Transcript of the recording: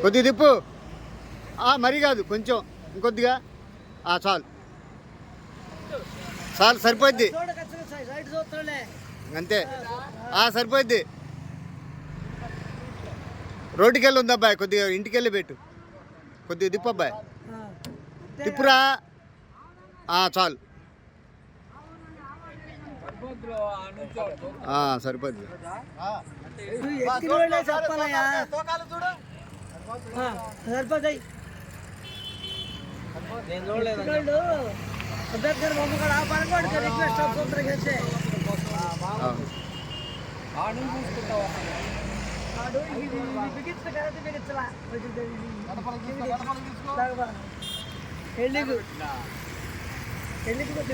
కొద్దిగా తిప్పు. మరీ కాదు, కొంచెం ఇంకొద్దిగా. చాలు చాలు, సరిపోద్ది అంతే. సరిపోద్ది. రోడ్డుకి వెళ్ళి ఉంది అబ్బాయి, కొద్దిగా ఇంటికి వెళ్ళి పెట్టు. కొద్దిగా తిప్పు అబ్బాయి, తిప్పురా. చాలు, సరిపోద్ది. సరిపోతాయి. దగ్గర బొమ్మ కూడా పడకూడదు. రిక్వెస్ట్ చేస్తే పెళ్ళికి కొద్ది